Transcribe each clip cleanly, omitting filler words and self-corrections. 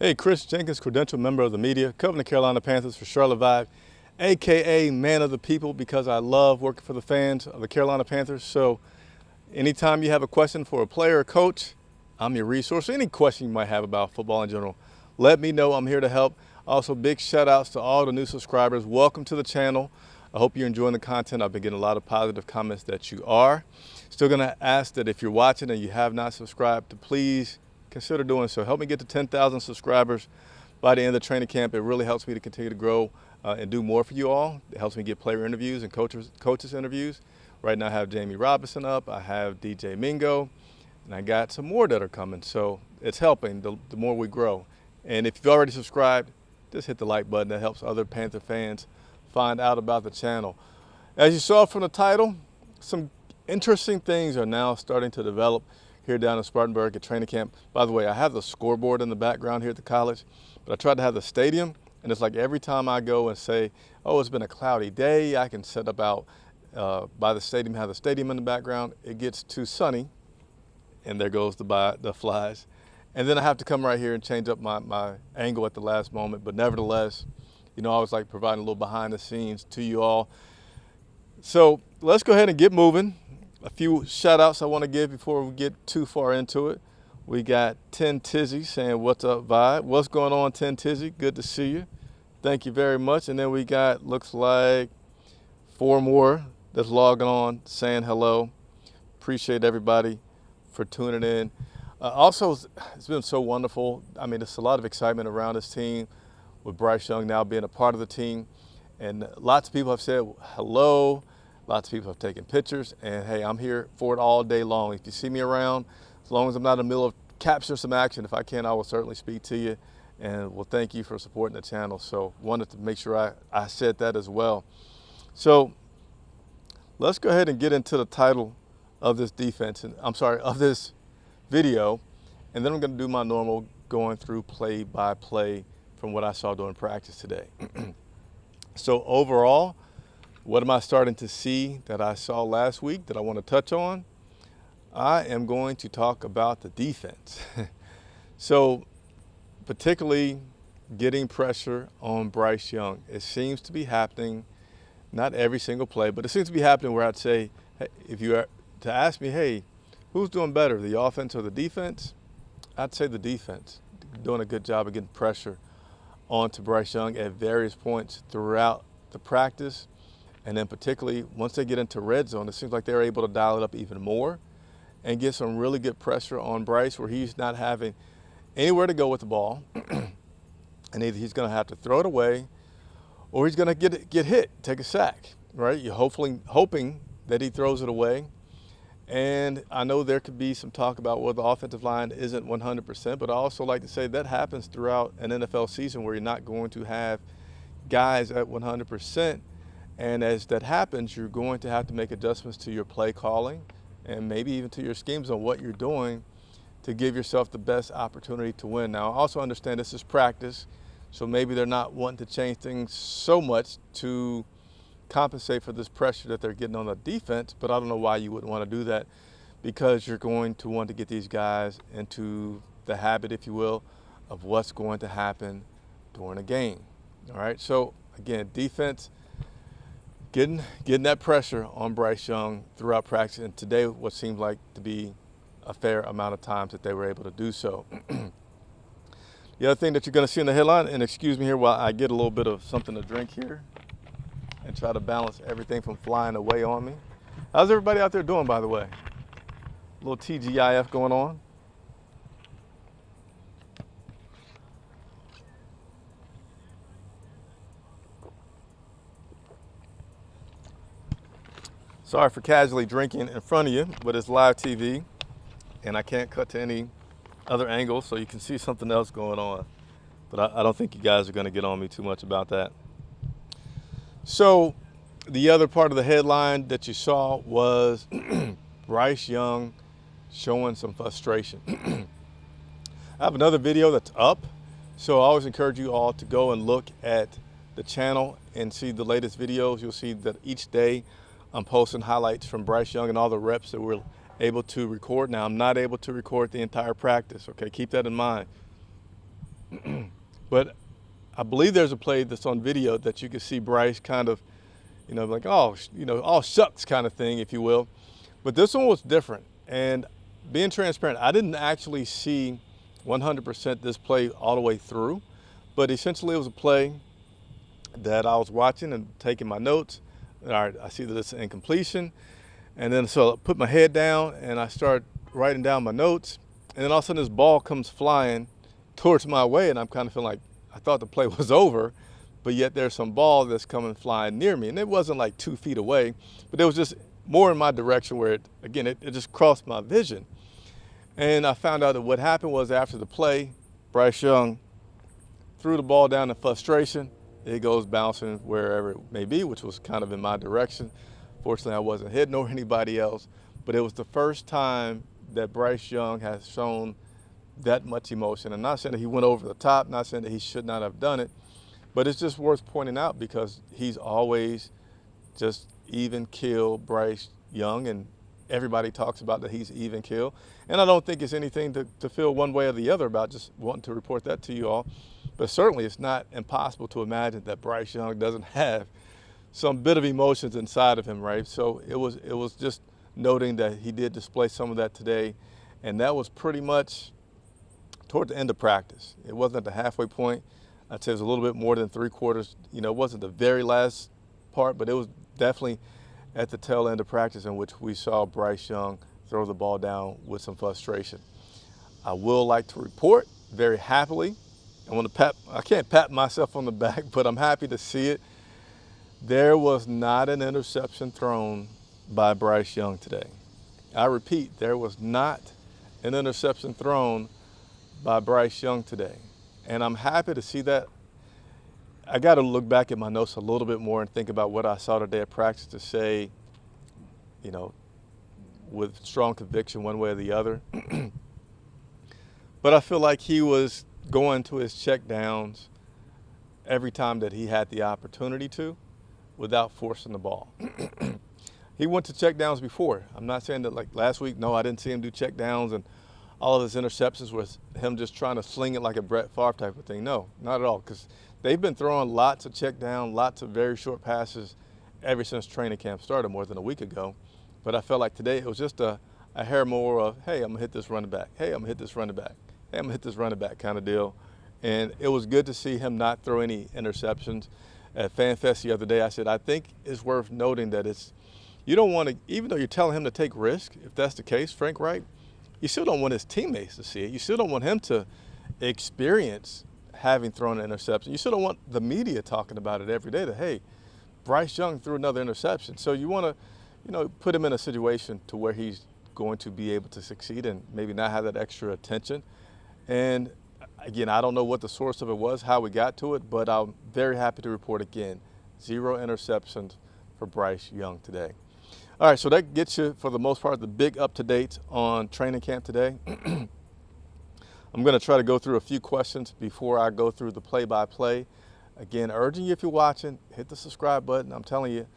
Hey, Chris Jenkins, credentialed member of the media, covering the Carolina Panthers for Charlotte Vibe, AKA man of the people, because I love working for the fans of the Carolina Panthers. So anytime you have a question for a player or coach, I'm your resource. Any question you might have about football in general, let me know. I'm here to help. Also, big shout outs to all the new subscribers. Welcome to the channel. I hope you're enjoying the content. I've been getting a lot of positive comments that you are. Still gonna ask that if you're watching and you have not subscribed, to please consider doing so. Help me get to 10,000 subscribers by the end of training camp. It really helps me to continue to grow and do more for you all. It helps me get player interviews and coaches interviews. Right now I have Jamie Robinson up, I have DJ Mingo, and I got some more that are coming. So it's helping the more we grow. And if you've already subscribed, just hit the like button. That helps other Panther fans find out about the channel. As you saw from the title, some interesting things are now starting to develop here down in Spartanburg at training camp. By the way, I have the scoreboard in the background here at the college, but I tried to have the stadium, and it's like every time I go and say, oh, it's been a cloudy day, I can set up out by the stadium, have the stadium in the background. It gets too sunny, and there goes the flies. And then I have to come right here and change up my angle at the last moment. But nevertheless, you know, I was like providing a little behind the scenes to you all. So let's go ahead and get moving. A few shout outs I want to give before we get too far into it. We got 10 Tizzy saying, what's up, Vibe? What's going on, 10 Tizzy? Good to see you. Thank you very much. And then we got, looks like 4 more that's logging on saying hello. Appreciate everybody for tuning in. Also, it's been so wonderful. I mean, there's a lot of excitement around this team with Bryce Young now being a part of the team. And lots of people have said hello. Lots of people have taken pictures, and hey, I'm here for it all day long. If you see me around, as long as I'm not in the middle of capturing some action, if I can, I will certainly speak to you. And well, thank you for supporting the channel. So wanted to make sure I said that as well. So let's go ahead and get into the title of this of this video. And then I'm gonna do my normal going through play by play from what I saw during practice today. So overall, what am I starting to see that I saw last week that I want to touch on? I am going to talk about the defense. So particularly getting pressure on Bryce Young. It seems to be happening, not every single play, but it seems to be happening where I'd say, hey, if you were to ask me, hey, who's doing better, the offense or the defense? I'd say the defense, doing a good job of getting pressure onto Bryce Young at various points throughout the practice. And then particularly once they get into red zone, it seems like they're able to dial it up even more and get some really good pressure on Bryce where he's not having anywhere to go with the ball. And either he's going to have to throw it away or he's going to get hit, take a sack, right? You're hoping that he throws it away. And I know there could be some talk about, well, the offensive line isn't 100%, but I also like to say that happens throughout an NFL season where you're not going to have guys at 100%. And as that happens, you're going to have to make adjustments to your play calling and maybe even to your schemes on what you're doing to give yourself the best opportunity to win. Now, I also understand this is practice, so maybe they're not wanting to change things so much to compensate for this pressure that they're getting on the defense, but I don't know why you wouldn't want to do that, because you're going to want to get these guys into the habit, if you will, of what's going to happen during a game. All right, so again, defense, getting that pressure on Bryce Young throughout practice, and today what seemed like to be a fair amount of times that they were able to do so. The other thing that you're going to see in the headline, and excuse me here while I get a little bit of something to drink here and try to balance everything from flying away on me. How's everybody out there doing, by the way? A little TGIF going on. Sorry for casually drinking in front of you, but it's live TV and I can't cut to any other angle so you can see something else going on. But I don't think you guys are going to get on me too much about that. So the other part of the headline that you saw was Bryce Young showing some frustration. I have another video that's up, so I always encourage you all to go and look at the channel and see the latest videos. You'll see that each day I'm posting highlights from Bryce Young and all the reps that we're able to record. Now, I'm not able to record the entire practice, okay? Keep that in mind. But I believe there's a play that's on video that you can see Bryce kind of, like, oh, all shucks kind of thing, if you will. But this one was different. And being transparent, I didn't actually see 100% this play all the way through. But essentially, it was a play that I was watching and taking my notes. All right, I see that it's an incompletion. And then so I put my head down and I start writing down my notes. And then all of a sudden this ball comes flying towards my way, and I'm kind of feeling like I thought the play was over, but yet there's some ball that's coming flying near me. And it wasn't like 2 feet away, but it was just more in my direction where it just crossed my vision. And I found out that what happened was after the play, Bryce Young threw the ball down in frustration. It goes bouncing wherever it may be, which was kind of in my direction. Fortunately, I wasn't hit nor anybody else, but it was the first time that Bryce Young has shown that much emotion. And not saying that he went over the top, not saying that he should not have done it, but it's just worth pointing out because he's always just even kill Bryce Young, and everybody talks about that he's even kill. And I don't think it's anything to feel one way or the other about, just wanting to report that to you all. But certainly it's not impossible to imagine that Bryce Young doesn't have some bit of emotions inside of him, right? So it was just noting that he did display some of that today, and that was pretty much toward the end of practice. It wasn't at the halfway point. I'd say it was a little bit more than 3/4. It wasn't the very last part, but it was definitely at the tail end of practice in which we saw Bryce Young throw the ball down with some frustration. I will like to report very happily. I can't pat myself on the back, but I'm happy to see it. There was not an interception thrown by Bryce Young today. I repeat, there was not an interception thrown by Bryce Young today. And I'm happy to see that. I got to look back at my notes a little bit more and think about what I saw today at practice to say, with strong conviction one way or the other. But I feel like he was going to his check downs every time that he had the opportunity to without forcing the ball. He went to check downs before. I'm not saying that like last week, no, I didn't see him do check downs and all of his interceptions was him just trying to sling it like a Brett Favre type of thing. No, not at all, because they've been throwing lots of check down, lots of very short passes ever since training camp started more than a week ago. But I felt like today it was just a hair more of, hey, I'm gonna hit this running back. Hey, I'm gonna hit this running back. Hey, I'm gonna hit this running back kind of deal. And it was good to see him not throw any interceptions. At FanFest the other day, I said, I think it's worth noting that you don't want to, even though you're telling him to take risk, if that's the case, Frank Wright, you still don't want his teammates to see it. You still don't want him to experience having thrown an interception. You still don't want the media talking about it every day that, hey, Bryce Young threw another interception. So you want to, put him in a situation to where he's going to be able to succeed and maybe not have that extra attention. And again, I don't know what the source of it was, how we got to it, but I'm very happy to report again, 0 interceptions for Bryce Young today. All right, so that gets you, for the most part, the big up-to-date on training camp today. I'm going to try to go through a few questions before I go through the play-by-play. Again, urging you, if you're watching, hit the subscribe button. I'm telling you,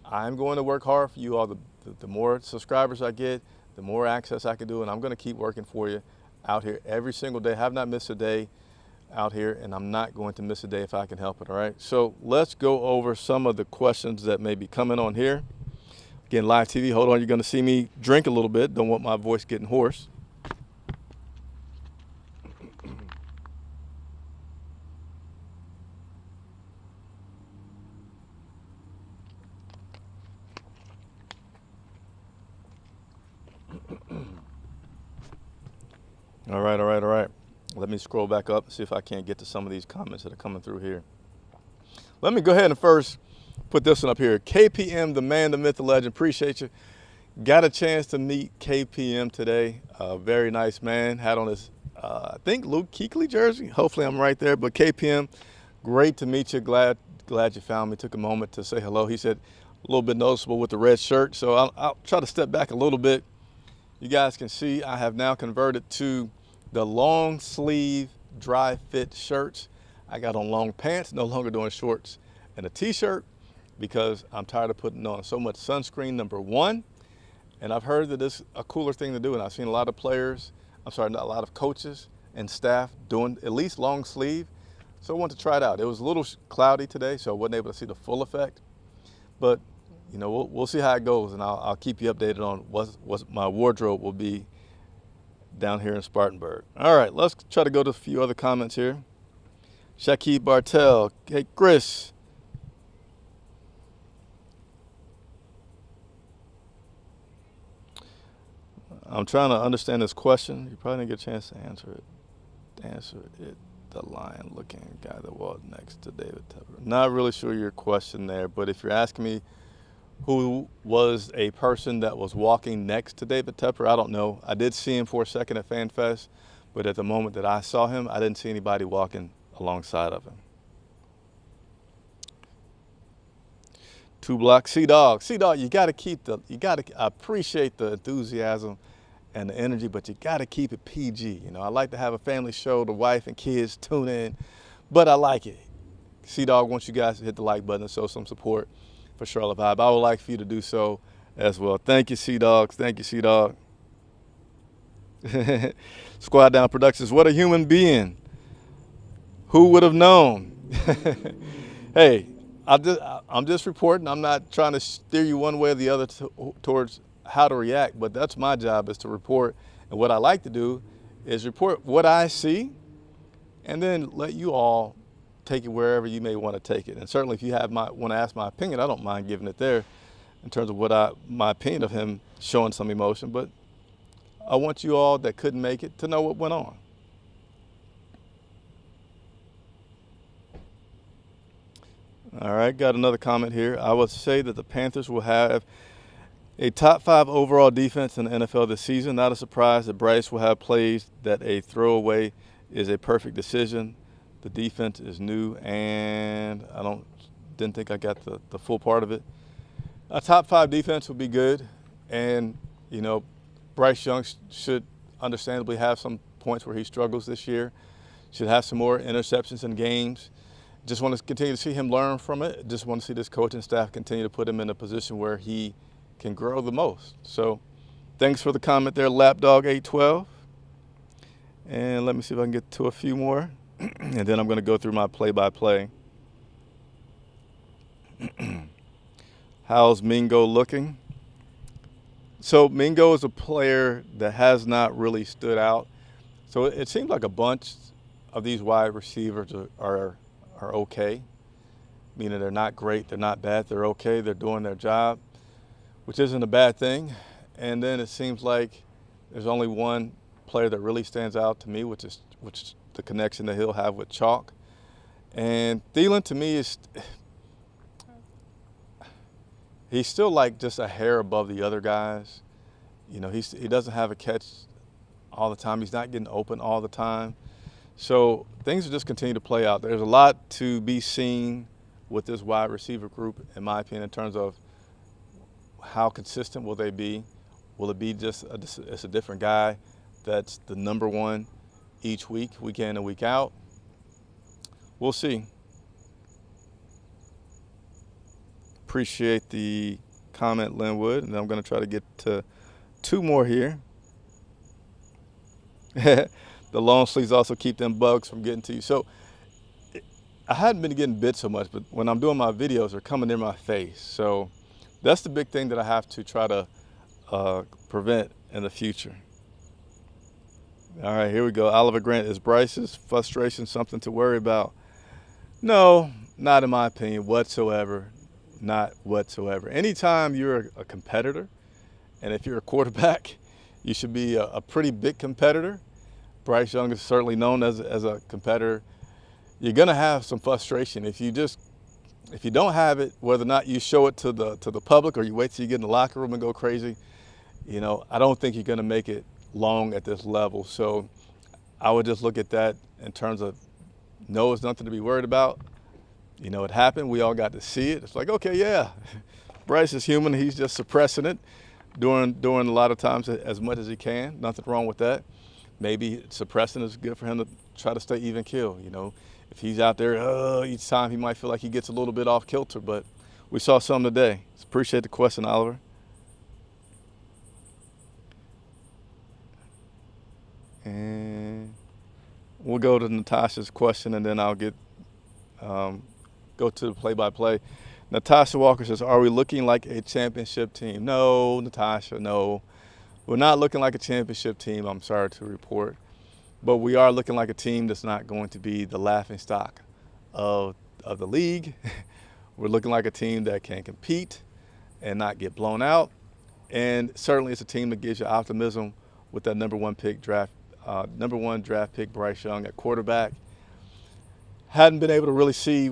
I'm going to work hard for you all. The more subscribers I get, the more access I can do, and I'm going to keep working for you out here every single day. Have not missed a day out here, and I'm not going to miss a day if I can help it, all right? So let's go over some of the questions that may be coming on here. Again, live TV, hold on, you're going to see me drink a little bit. Don't want my voice getting hoarse. All right. Let me scroll back up and see if I can't get to some of these comments that are coming through here. Let me go ahead and first put this one up here. KPM, the man, the myth, the legend. Appreciate you. Got a chance to meet KPM today. Very nice man. Had on his, I think, Luke Kuechly jersey. Hopefully I'm right there. But KPM, great to meet you. Glad you found me. Took a moment to say hello. He said a little bit noticeable with the red shirt. So I'll try to step back a little bit. You guys can see I have now converted to the long sleeve dry fit shirts. I got on long pants, no longer doing shorts and a t-shirt because I'm tired of putting on so much sunscreen, number one. And I've heard that it's a cooler thing to do. And I've seen a lot of players, not a lot of coaches and staff doing at least long sleeve. So I wanted to try it out. It was a little cloudy today, so I wasn't able to see the full effect. But you know, we'll see how it goes, and I'll keep you updated on what my wardrobe will be down here in Spartanburg. All right, let's try to go to a few other comments here. Shaqib Bartel, hey Chris. I'm trying to understand this question. You probably didn't get a chance to answer it. The lion-looking guy that walked next to David Tepper. Not really sure your question there, but if you're asking me who was a person that was walking next to David Tepper, I don't know. I did see him for a second at FanFest, but at the moment that I saw him, I didn't see anybody walking alongside of him. 2 blocks, C-Dog, you gotta I appreciate the enthusiasm and the energy, but you gotta keep it PG. You know, I like to have a family show, the wife and kids tune in, but I like it. C-Dog wants you guys to hit the like button and show some support for Charlotte Vibe. I would like for you to do so as well. Thank you, C-Dogs. Thank you, C-Dog. Squad Down Productions, what a human being. Who would have known? Hey, I'm just reporting. I'm not trying to steer you one way or the other towards how to react, but that's my job, is to report. And what I like to do is report what I see and then let you all take it wherever you may want to take it. And certainly if you want to ask my opinion, I don't mind giving it there in terms of my opinion of him showing some emotion, but I want you all that couldn't make it to know what went on. All right, got another comment here. I would say that the Panthers will have a top 5 overall defense in the NFL this season. Not a surprise that Bryce will have plays that a throwaway is a perfect decision. The defense is new, and didn't think I got the full part of it. A top 5 defense would be good, and you know, Bryce Young should understandably have some points where he struggles this year. Should have some more interceptions in games. Just want to continue to see him learn from it. Just want to see this coaching staff continue to put him in a position where he can grow the most. So thanks for the comment there, Lapdog812. And let me see if I can get to a few more. And then I'm going to go through my play-by-play. How's Mingo looking? So Mingo is a player that has not really stood out. So it seems like a bunch of these wide receivers are okay, meaning they're not great, they're not bad, they're okay, they're doing their job, which isn't a bad thing. And then it seems like there's only one player that really stands out to me, which is the connection that he'll have with Chalk. And Thielen, to me, he's still like just a hair above the other guys. You know, he doesn't have a catch all the time. He's not getting open all the time. So things will just continue to play out. There's a lot to be seen with this wide receiver group, in my opinion, in terms of how consistent will they be. Will it be just it's a different guy that's the number one each week in and week out? We'll see. Appreciate the comment, Linwood, and I'm going to try to get to 2 more here. The long sleeves also keep them bugs from getting to you. So I hadn't been getting bit so much, but when I'm doing my videos, they're coming near my face. So that's the big thing that I have to try to prevent in the future. All right, here we go. Oliver Grant, is Bryce's frustration something to worry about? No, not in my opinion whatsoever. Not whatsoever. Anytime you're a competitor, and if you're a quarterback, you should be a pretty big competitor. Bryce Young is certainly known as a competitor. You're gonna have some frustration if you don't have it, whether or not you show it to the public or you wait till you get in the locker room and go crazy. You know, I don't think you're gonna make it long at this level. So I would just look at that in terms of, no, it's nothing to be worried about. You know, it happened. We all got to see it. It's like, okay, yeah, Bryce is human. He's just suppressing it during a lot of times as much as he can. Nothing wrong with that. Maybe suppressing is good for him to try to stay even keel. You know, if he's out there each time, he might feel like he gets a little bit off kilter. But we saw some today. Appreciate the question, Oliver. And we'll go to Natasha's question, and then I'll go to the play-by-play. Natasha Walker says, are we looking like a championship team? No, Natasha, no. We're not looking like a championship team, I'm sorry to report. But we are looking like a team that's not going to be the laughingstock of the league. We're looking like a team that can compete and not get blown out. And certainly it's a team that gives you optimism with that number one draft pick, Bryce Young at quarterback. Hadn't been able to really see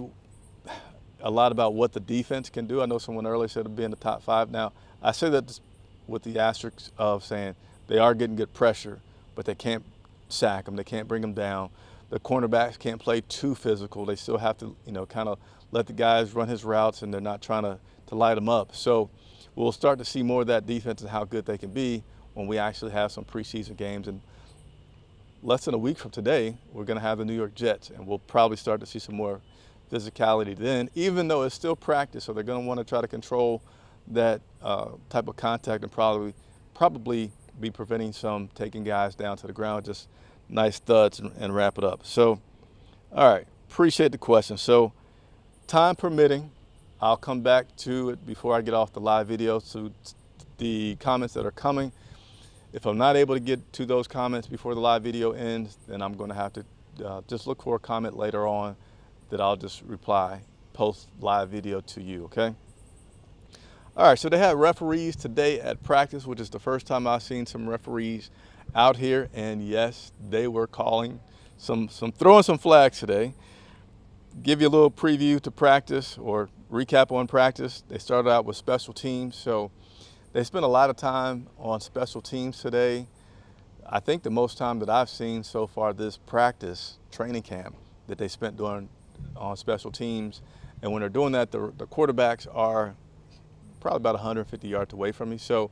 a lot about what the defense can do. I know someone earlier said it'd be in the top 5. Now, I say that with the asterisk of saying they are getting good pressure, but they can't sack them. They can't bring them down. The cornerbacks can't play too physical. They still have to, kind of let the guys run his routes, and they're not trying to light them up. So we'll start to see more of that defense and how good they can be when we actually have some preseason games. And less than a week from today, we're going to have the New York Jets, and we'll probably start to see some more physicality then, even though it's still practice, so they're going to want to try to control that type of contact and probably be preventing some taking guys down to the ground, just nice thuds and wrap it up. So, all right, appreciate the question. So, time permitting, I'll come back to it before I get off the live video to the comments that are coming. If I'm not able to get to those comments before the live video ends, then I'm going to have to just look for a comment later on that I'll just reply post live video to you, okay? All right, so they had referees today at practice, which is the first time I've seen some referees out here, and yes, they were calling throwing some flags today. Give you a little preview to practice or recap on practice. They started out with special teams, so they spent a lot of time on special teams today. I think the most time that I've seen so far this practice training camp that they spent on special teams. And when they're doing that, the quarterbacks are probably about 150 yards away from me. So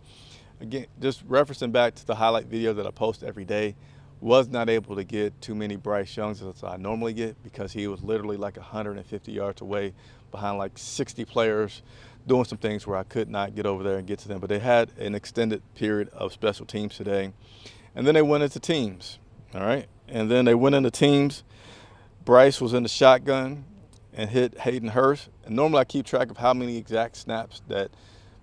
again, just referencing back to the highlight video that I post every day, was not able to get too many Bryce Youngs as I normally get because he was literally like 150 yards away behind like 60 players doing some things where I could not get over there and get to them. But they had an extended period of special teams today. And then they went into teams, all right? And then they went into teams. Bryce was in the shotgun and hit Hayden Hurst. And normally I keep track of how many exact snaps that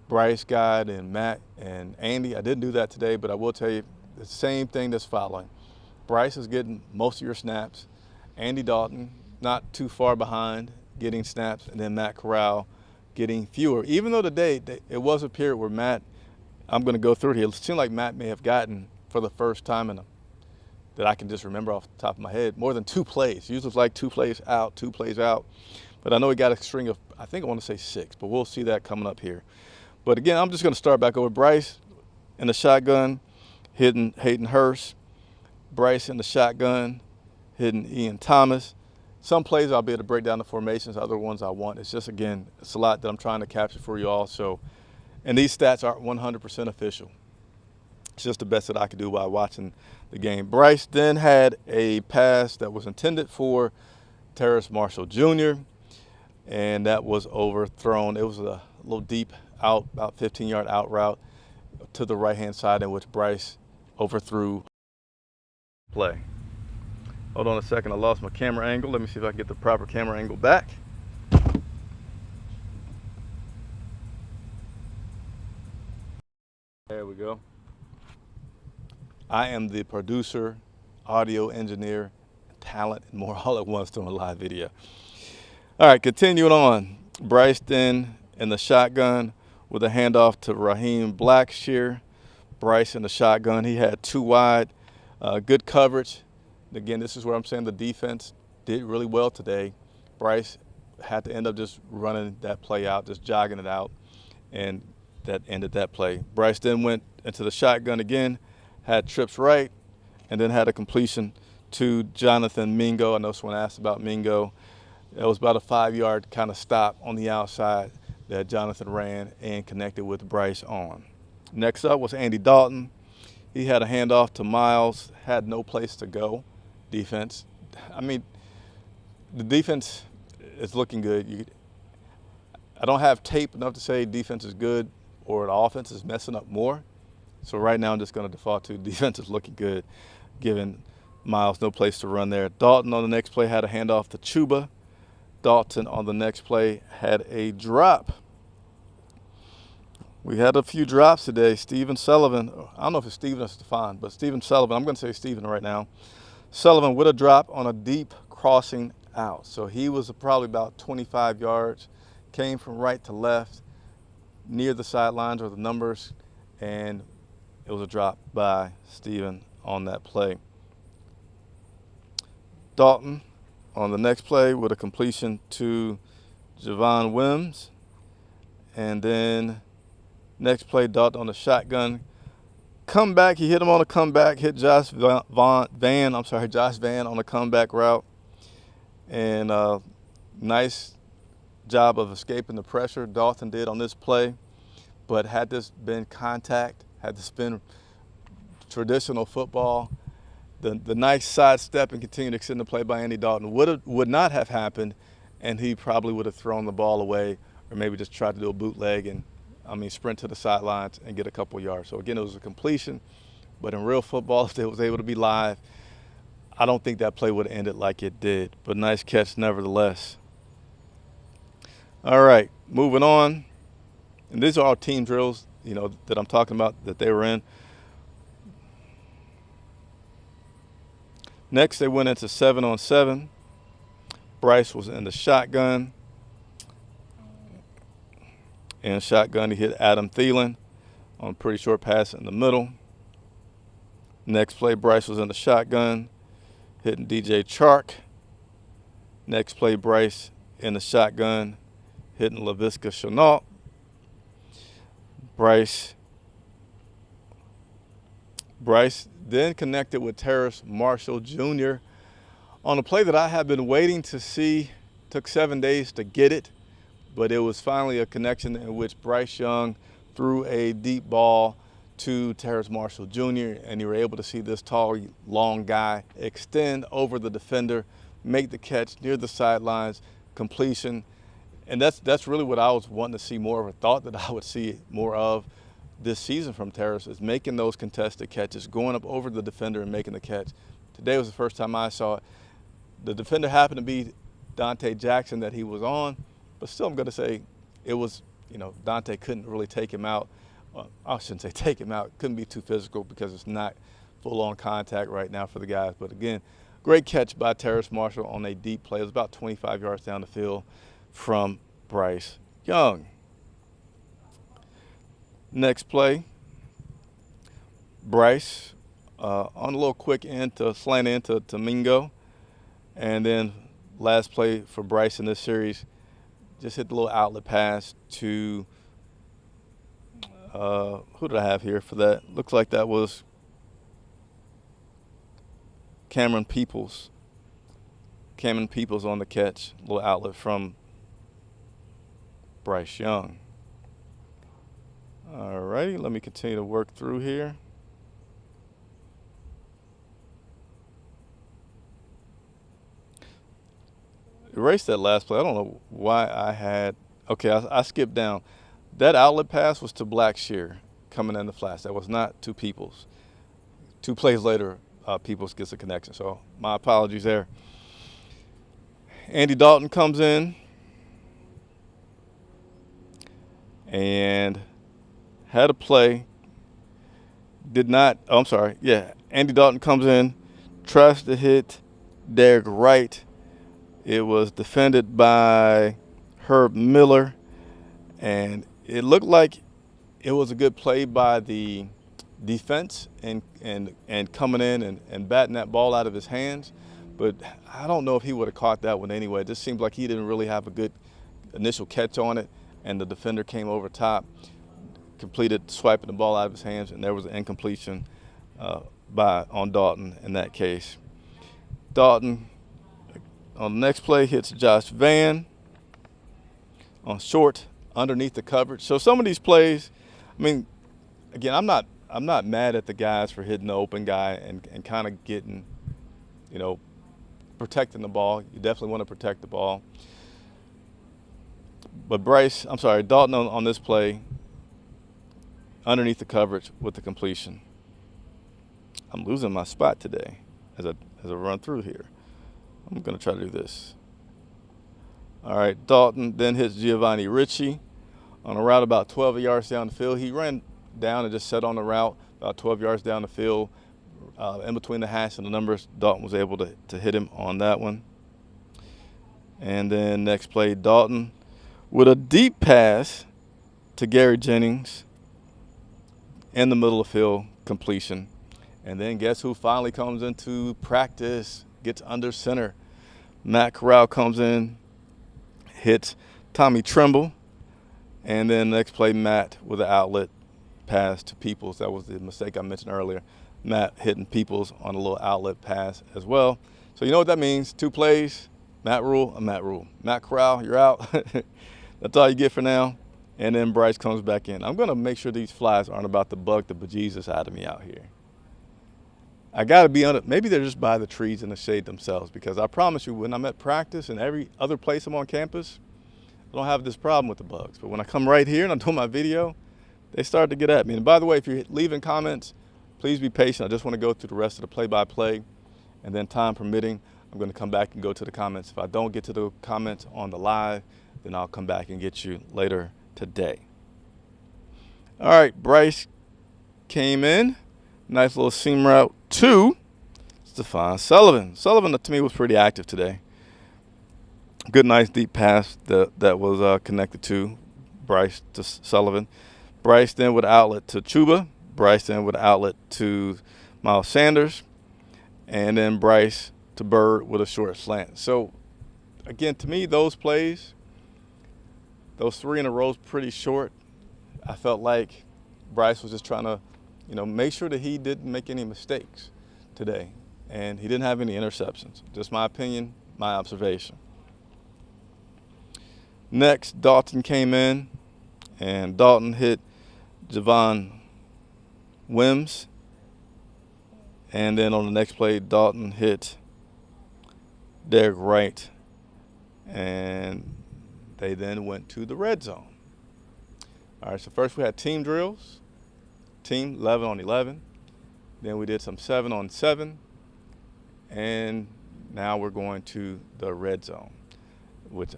Bryce got and Matt and Andy. I didn't do that today, but I will tell you the same thing that's following. Bryce is getting most of your snaps. Andy Dalton, not too far behind, getting snaps, and then Matt Corral getting fewer. Even though today it was a period where Matt, I'm going to go through it here, it seemed like Matt may have gotten, for the first time that I can just remember off the top of my head, more than 2 plays. Usually it's like 2 plays out, 2 plays out. But I know he got a string of, I think I want to say 6, but we'll see that coming up here. But again, I'm just going to start back over. Bryce in the shotgun, hitting Hayden Hurst. Bryce in the shotgun, hitting Ian Thomas. Some plays I'll be able to break down the formations, other ones I want. It's just, again, it's a lot that I'm trying to capture for you all. So, and these stats aren't 100% official. It's just the best that I could do while watching the game. Bryce then had a pass that was intended for Terrace Marshall Jr., and that was overthrown. It was a little deep out, about 15-yard out route to the right-hand side in which Bryce overthrew play. Hold on a second, I lost my camera angle. Let me see if I can get the proper camera angle back. There we go. I am the producer, audio engineer, talent, and more all at once doing a live video. All right, continuing on. Bryce then in the shotgun with a handoff to Raheem Blackshear. Bryce in the shotgun, he had 2 wide. Good coverage. Again, this is where I'm saying the defense did really well today. Bryce had to end up just running that play out, just jogging it out, and that ended that play. Bryce then went into the shotgun again, had trips right, and then had a completion to Jonathan Mingo. I know someone asked about Mingo. It was about a 5-yard kind of stop on the outside that Jonathan ran and connected with Bryce on. Next up was Andy Dalton. He had a handoff to Miles, had no place to go. Defense, I mean, the defense is looking good. I don't have tape enough to say defense is good or the offense is messing up more. So right now I'm just going to default to defense is looking good given Miles, no place to run there. Dalton on the next play had a handoff to Chuba. Dalton on the next play had a drop. We had a few drops today. Steven Sullivan, I don't know if it's Steven or Stefan, but Steven Sullivan, I'm going to say Steven right now. Sullivan with a drop on a deep crossing out. So he was probably about 25 yards, came from right to left, near the sidelines or the numbers, and it was a drop by Steven on that play. Dalton on the next play with a completion to Javon Wims. And then next play, Dalton on the shotgun. Comeback, he hit him on a comeback, hit Josh Van on the comeback route. And nice job of escaping the pressure Dalton did on this play. But had this been contact, had this been traditional football, the nice sidestep and continued extend the play by Andy Dalton would not have happened, and he probably would have thrown the ball away or maybe just tried to do a bootleg and, sprint to the sidelines and get a couple yards. So, again, it was a completion. But in real football, if it was able to be live, I don't think that play would have ended like it did. But nice catch nevertheless. All right, moving on. And these are all team drills, that I'm talking about that they were in. Next, they went into 7-on-7. Bryce was in the shotgun. In shotgun, he hit Adam Thielen on a pretty short pass in the middle. Next play, Bryce was in the shotgun, hitting DJ Chark. Next play, Bryce in the shotgun, hitting Laviska Shenault. Bryce then connected with Terrace Marshall Jr. on a play that I have been waiting to see. Took 7 days to get it, but it was finally a connection in which Bryce Young threw a deep ball to Terrace Marshall Jr., and you were able to see this tall, long guy extend over the defender, make the catch near the sidelines, completion. And that's really what I was wanting to see more of, or thought that I would see more of this season from Terrace, is making those contested catches, going up over the defender and making the catch. Today was the first time I saw it. The defender happened to be Dante Jackson that he was on, but still I'm going to say it was, Dante couldn't really take him out. I shouldn't say take him out. Couldn't be too physical because it's not full-on contact right now for the guys. But again, great catch by Terrace Marshall on a deep play. It was about 25 yards down the field from Bryce Young. Next play, Bryce on a little quick end to slant into Mingo. And then last play for Bryce in this series, just hit the little outlet pass to, who did I have here for that? Looks like that was Cameron Peoples. Cameron Peoples on the catch, little outlet from Bryce Young. All righty, let me continue to work through here. Erase that last play. I don't know why I had. Okay, I skipped down. That outlet pass was to Blackshear coming in the flats. That was not to Peoples. 2 plays later, Peoples gets a connection. So my apologies there. Andy Dalton comes in and had a play. Andy Dalton comes in, tries to hit Derek Wright. It was defended by Herb Miller, and it looked like it was a good play by the defense and coming in and batting that ball out of his hands. But I don't know if he would have caught that one anyway. It just seemed like he didn't really have a good initial catch on it, and the defender came over top, completed swiping the ball out of his hands, and there was an incompletion on Dalton in that case. Dalton on the next play hits Josh Van on short underneath the coverage. So some of these plays, again, I'm not mad at the guys for hitting the open guy and kind of getting, protecting the ball. You definitely want to protect the ball. But Dalton on this play, underneath the coverage with the completion. I'm losing my spot today. as I run through here. I'm going to try to do this. All right, Dalton then hits Giovanni Ricci on a route about 12 yards down the field. He ran down and just set on the route about 12 yards down the field. In between the hash and the numbers, Dalton was able to hit him on that one. And then next play, Dalton with a deep pass to Gary Jennings in the middle of the field, completion. And then guess who finally comes into practice, gets under center. Matt Corral comes in, hits Tommy Tremble. And then next play, Matt with an outlet pass to Peoples. That was the mistake I mentioned earlier. Matt hitting Peoples on a little outlet pass as well. So you know what that means. 2 plays, Matt Rule. Matt Corral, you're out. That's all you get for now. And then Bryce comes back in. I'm going to make sure these flies aren't about to bug the bejesus out of me out here. I got to be on it. Maybe they're just by the trees in the shade themselves, because I promise you, when I'm at practice and every other place I'm on campus, I don't have this problem with the bugs. But when I come right here and I'm doing my video, they start to get at me. And by the way, if you're leaving comments, please be patient. I just want to go through the rest of the play-by-play, and then time permitting, I'm going to come back and go to the comments. If I don't get to the comments on the live, then I'll come back and get you later today. All right, Bryce came in. Nice little seam route to Stephon Sullivan. Sullivan, to me, was pretty active today. Good, nice, deep pass that was connected to Bryce to Sullivan. Bryce then with outlet to Chuba. Bryce then with outlet to Miles Sanders. And then Bryce to Bird with a short slant. So, again, to me, those plays, those 3 in a row is pretty short. I felt like Bryce was just trying to, make sure that he didn't make any mistakes today. And he didn't have any interceptions. Just my opinion, my observation. Next, Dalton came in, and Dalton hit Javon Wims. And then on the next play, Dalton hit Derek Wright. And they then went to the red zone. All right, so first we had team drills, team 11 on 11. Then we did some 7 on 7. And now we're going to the red zone, which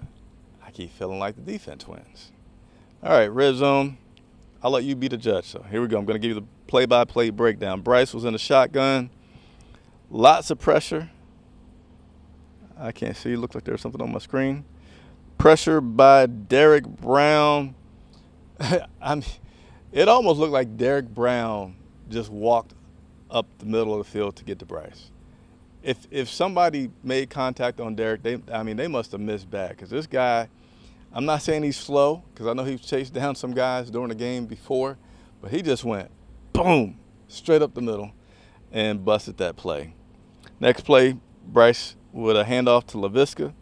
I keep feeling like the defense wins. All right, red zone. I'll let you be the judge. So here we go. I'm going to give you the play-by-play breakdown. Bryce was in the shotgun. Lots of pressure. I can't see. It looks like there's something on my screen. Pressure by Derek Brown. It almost looked like Derek Brown just walked up the middle of the field to get to Bryce. If somebody made contact on Derek, they must have missed bad, because this guy, I'm not saying he's slow, because I know he's chased down some guys during the game before, but he just went boom, straight up the middle and busted that play. Next play, Bryce with a handoff to LaVisca.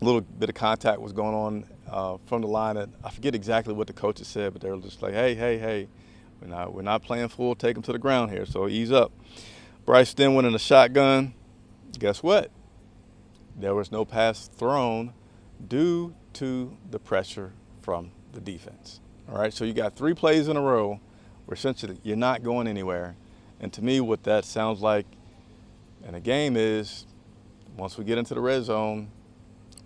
A little bit of contact was going on from the line. And I forget exactly what the coaches said, but they were just like, hey, we're not playing full, take him to the ground here, so ease up. Bryce then went in the shotgun. Guess what? There was no pass thrown due to the pressure from the defense. All right, so you got 3 plays in a row where essentially you're not going anywhere. And to me, what that sounds like in a game is, once we get into the red zone,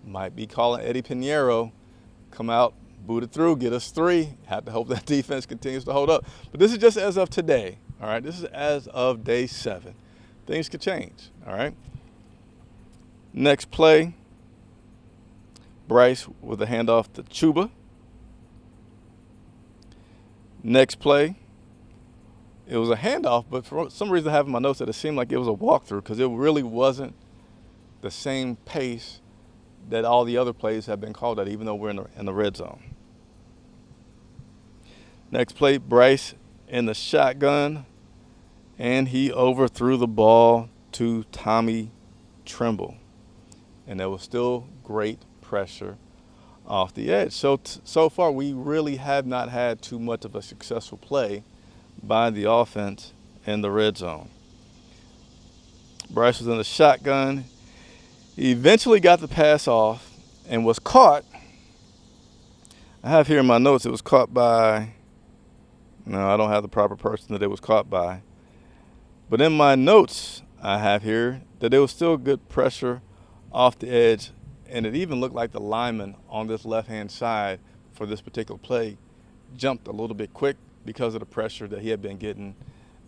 might be calling Eddie Pinheiro, come out, boot it through, get us 3. Have to hope that defense continues to hold up. But this is just as of today. All right, this is as of day 7. Things could change, all right? Next play, Bryce with a handoff to Chuba. Next play, it was a handoff, but for some reason I have in my notes that it seemed like it was a walkthrough, because it really wasn't the same pace that all the other plays have been called at, even though we're in the red zone. Next play, Bryce in the shotgun, and he overthrew the ball to Tommy Tremble. And there was still great pressure off the edge. So far, we really have not had too much of a successful play by the offense in the red zone. Bryce was in the shotgun. He eventually got the pass off and was caught. I have here in my notes, it was caught by, no, I don't have the proper person that it was caught by. But in my notes, I have here that there was still good pressure off the edge, and it even looked like the lineman on this left-hand side for this particular play jumped a little bit quick because of the pressure that he had been getting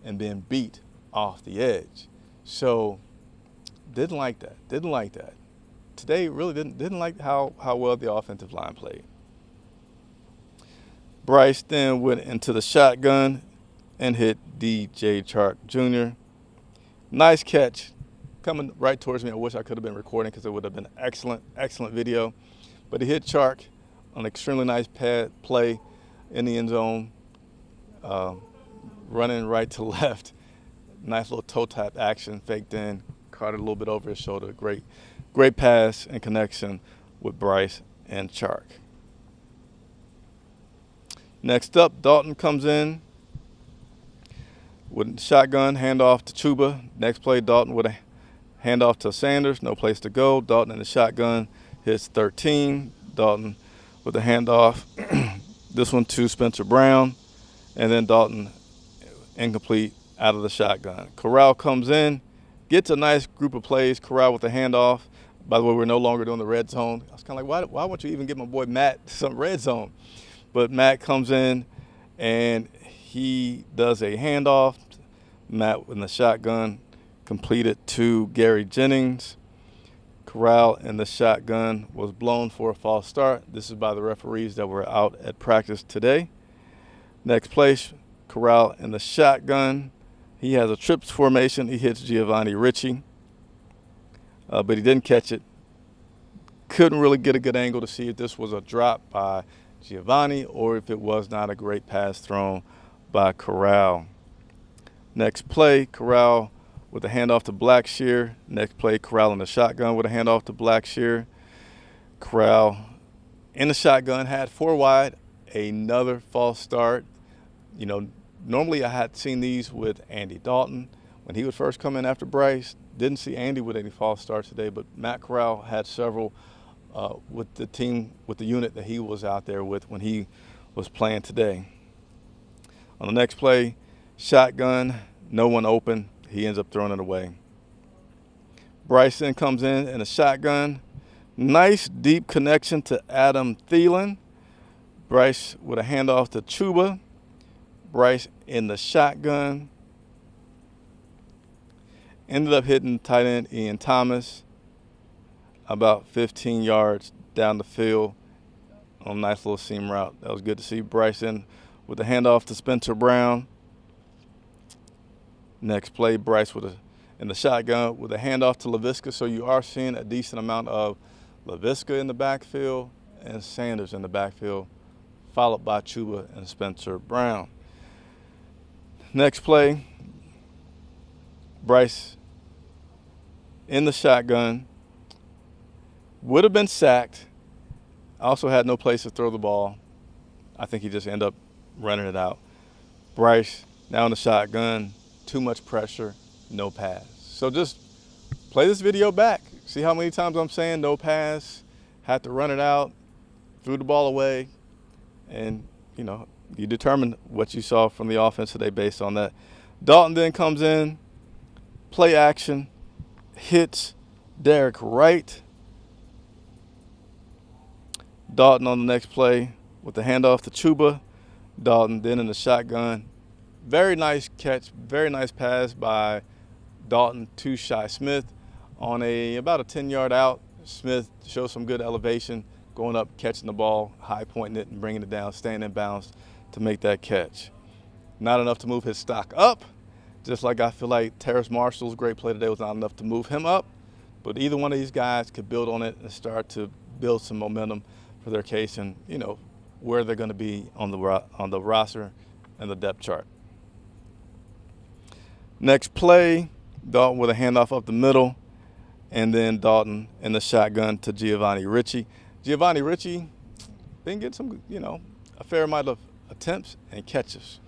and being beat off the edge. So didn't like that. Today really didn't like how well the offensive line played. Bryce then went into the shotgun and hit DJ Chark Jr. Nice catch coming right towards me. I wish I could have been recording because it would have been excellent video. But he hit Chark on an extremely nice pad play in the end zone, running right to left. Nice little toe tap action, faked in, caught it a little bit over his shoulder. Great pass and connection with Bryce and Chark. Next up, Dalton comes in with shotgun, handoff to Chuba. Next play, Dalton with a handoff to Sanders, no place to go. Dalton in the shotgun hits 13. Dalton with a handoff, this one to Spencer Brown, and then Dalton incomplete out of the shotgun. Corral comes in, gets a nice group of plays. Corral with a handoff. By the way, we're no longer doing the red zone. I was kind of like, why won't you even give my boy Matt some red zone? But Matt comes in, and he does a handoff. Matt in the shotgun completed to Gary Jennings. Corral in the shotgun was blown for a false start. This is by the referees that were out at practice today. Next play, Corral in the shotgun. He has a trips formation. He hits Giovanni Ritchie, but he didn't catch it. Couldn't really get a good angle to see if this was a drop by Giovanni or if it was not a great pass thrown by Corral. Next play, Corral with a handoff to Blackshear. Next play, Corral in the shotgun with a handoff to Blackshear. Corral in the shotgun had 4 wide, another false start. You know, normally I had seen these with Andy Dalton when he would first come in after Bryce. Didn't see Andy with any false starts today, but Matt Corral had several with the team, with the unit that he was out there with when he was playing today. On the next play, shotgun, no one open. He ends up throwing it away. Bryce then comes in a shotgun. Nice deep connection to Adam Thielen. Bryce with a handoff to Chuba. Bryce in the shotgun. Ended up hitting tight end Ian Thomas about 15 yards down the field on a nice little seam route. That was good to see. Bryce in with a handoff to Spencer Brown. Next play, Bryce in the shotgun with a handoff to Laviska. So you are seeing a decent amount of Laviska in the backfield and Sanders in the backfield, followed by Chuba and Spencer Brown. Next play, Bryce in the shotgun, would have been sacked, also had no place to throw the ball. I think he just ended up running it out. Bryce now in the shotgun, too much pressure, no pass. So just play this video back. See how many times I'm saying no pass, had to run it out, threw the ball away, and you know, you determine what you saw from the offense today based on that. Dalton then comes in, play action, hits Derek Wright. Dalton on the next play with the handoff to Chuba. Dalton then in the shotgun. Very nice catch, very nice pass by Dalton to Shi Smith on about a 10-yard out. Smith shows some good elevation, going up, catching the ball, high pointing it and bringing it down, staying in bounds to make that catch. Not enough to move his stock up, just like I feel like Terrace Marshall's great play today was not enough to move him up. But either one of these guys could build on it and start to build some momentum for their case and, you know, where they're going to be on the roster and the depth chart. Next play, Dalton with a handoff up the middle, and then Dalton in the shotgun to Giovanni Ritchie. Giovanni Ritchie didn't get some, you know, a fair amount of attempts and catches.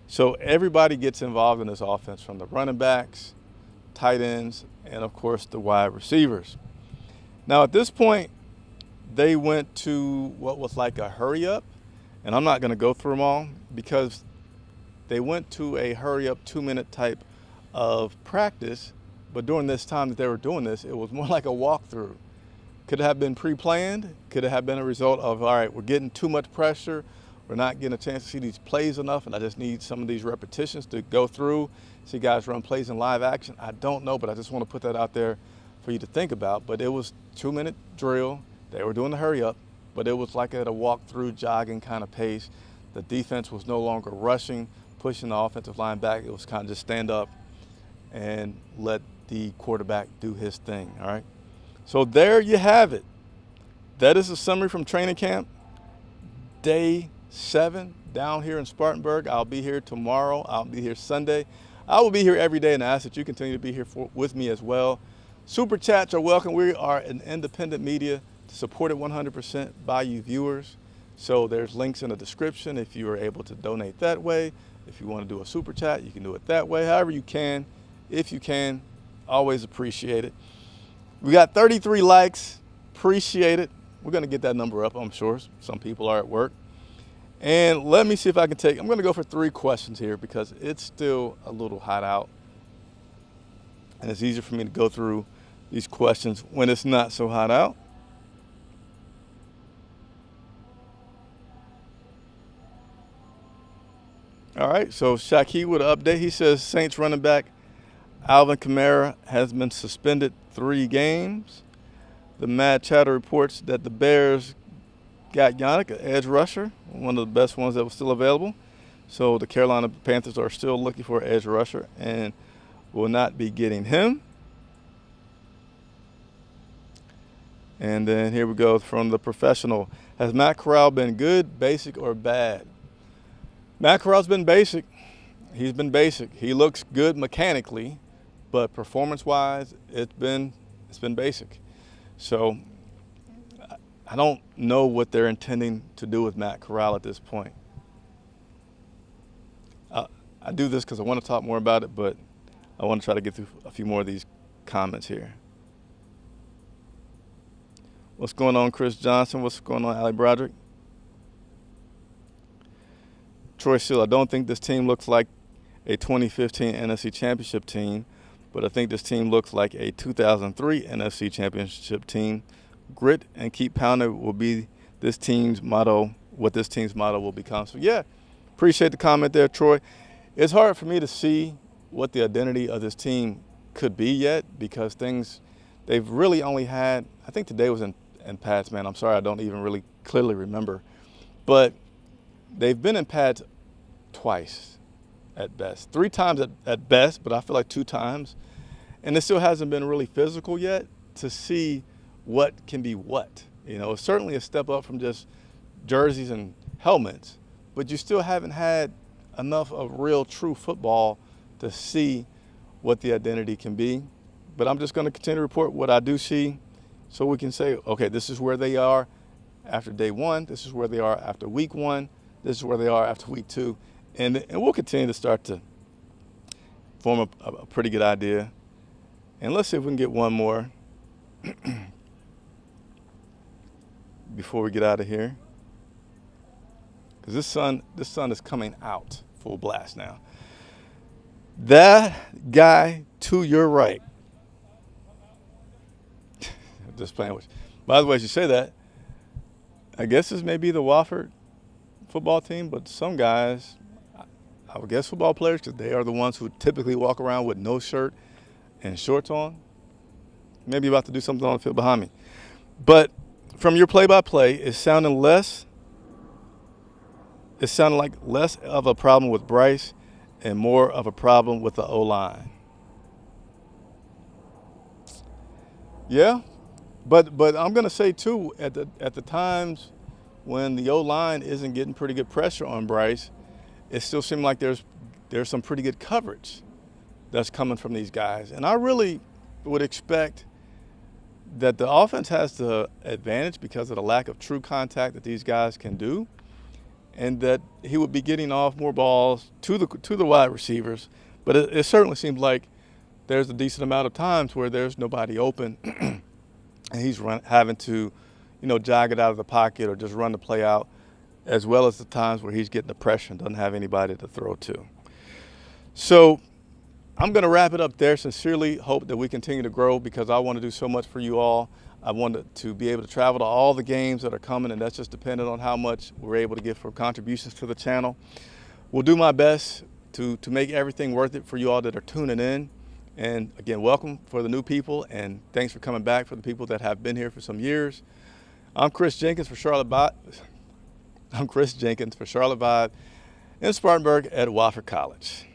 So everybody gets involved in this offense, from the running backs, tight ends, and of course the wide receivers. Now at this point, they went to what was like a hurry up, and I'm not going to go through them all because they went to a hurry up 2-minute type of practice but during this time that they were doing this, it was more like a walkthrough. Could it have been pre-planned? Could it have been a result of, all right, we're getting too much pressure, we're not getting a chance to see these plays enough, and I just need some of these repetitions to go through, see guys run plays in live action? I don't know, but I just want to put that out there for you to think about. But it was 2-minute drill. They were doing the hurry up, but it was like at a walk-through, jogging kind of pace. The defense was no longer rushing, pushing the offensive line back. It was kind of just stand up and let the quarterback do his thing, all right? So there you have it. That is a summary from training camp, day 7 down here in Spartanburg. I'll be here tomorrow. I'll be here Sunday. I will be here every day, and I ask that you continue to be here with me as well. Super chats are welcome. We are an independent media supported 100% by you viewers. So there's links in the description if you are able to donate that way. If you want to do a super chat, you can do it that way. However you can, if you can, always appreciate it. We got 33 likes. Appreciate it. We're going to get that number up, I'm sure. Some people are at work. And let me see if I can I'm going to go for 3 questions here because it's still a little hot out. And it's easier for me to go through these questions when it's not so hot out. All right, so Shaki with an update. He says Saints running back Alvin Kamara has been suspended 3 games. The Mad Chatter reports that the Bears got Yannick, an edge rusher, one of the best ones that was still available. So the Carolina Panthers are still looking for an edge rusher and will not be getting him. And then here we go from the professional. Has Matt Corral been good, basic, or bad? Matt Corral's been basic. He's been basic. He looks good mechanically, but performance-wise, it's been basic. So I don't know what they're intending to do with Matt Corral at this point. I do this because I want to talk more about it, but I want to try to get through a few more of these comments here. What's going on, Chris Johnson? What's going on, Ali Broderick? Troy Seal, I don't think this team looks like a 2015 NFC Championship team, but I think this team looks like a 2003 NFC Championship team. Grit and keep pounding will be this team's motto, what this team's motto will become. So, yeah, appreciate the comment there, Troy. It's hard for me to see what the identity of this team could be yet because they've really only had, I think today was in pads, man. I'm sorry, I don't even really clearly remember. But they've been in pads twice at best. 3 times at best, but I feel like 2 times. And it still hasn't been really physical yet to see what can be what. You know, it's certainly a step up from just jerseys and helmets, but you still haven't had enough of real true football to see what the identity can be. But I'm just going to continue to report what I do see so we can say, okay, this is where they are after day 1. This is where they are after week 1. This is where they are after week 2. And we'll continue to start to form a pretty good idea. And let's see if we can get one more before we get out of here. Because this sun is coming out full blast now. That guy to your right. Just playing with you. By the way, as you say that, I guess this may be the Wofford football team, but some guys, I would guess football players, because they are the ones who typically walk around with no shirt and shorts on. Maybe about to do something on the field behind me. But from your play-by-play, it sounded like less of a problem with Bryce and more of a problem with the O-line. Yeah, but I'm going to say, too, at the times when the O-line isn't getting pretty good pressure on Bryce, it still seems like there's some pretty good coverage that's coming from these guys. And I really would expect that the offense has the advantage because of the lack of true contact that these guys can do, and that he would be getting off more balls to the wide receivers. But it certainly seems like there's a decent amount of times where there's nobody open and he's having to, jog it out of the pocket or just run the play out, as well as the times where he's getting the pressure and doesn't have anybody to throw to. So I'm going to wrap it up there. Sincerely hope that we continue to grow because I want to do so much for you all. I want to be able to travel to all the games that are coming, and that's just dependent on how much we're able to give for contributions to the channel. We'll do my best to make everything worth it for you all that are tuning in. And again, welcome for the new people, and thanks for coming back for the people that have been here for some years. I'm Chris Jenkins for Charlotte Vibe. I'm Chris Jenkins for Charlotte Vibe in Spartanburg at Wofford College.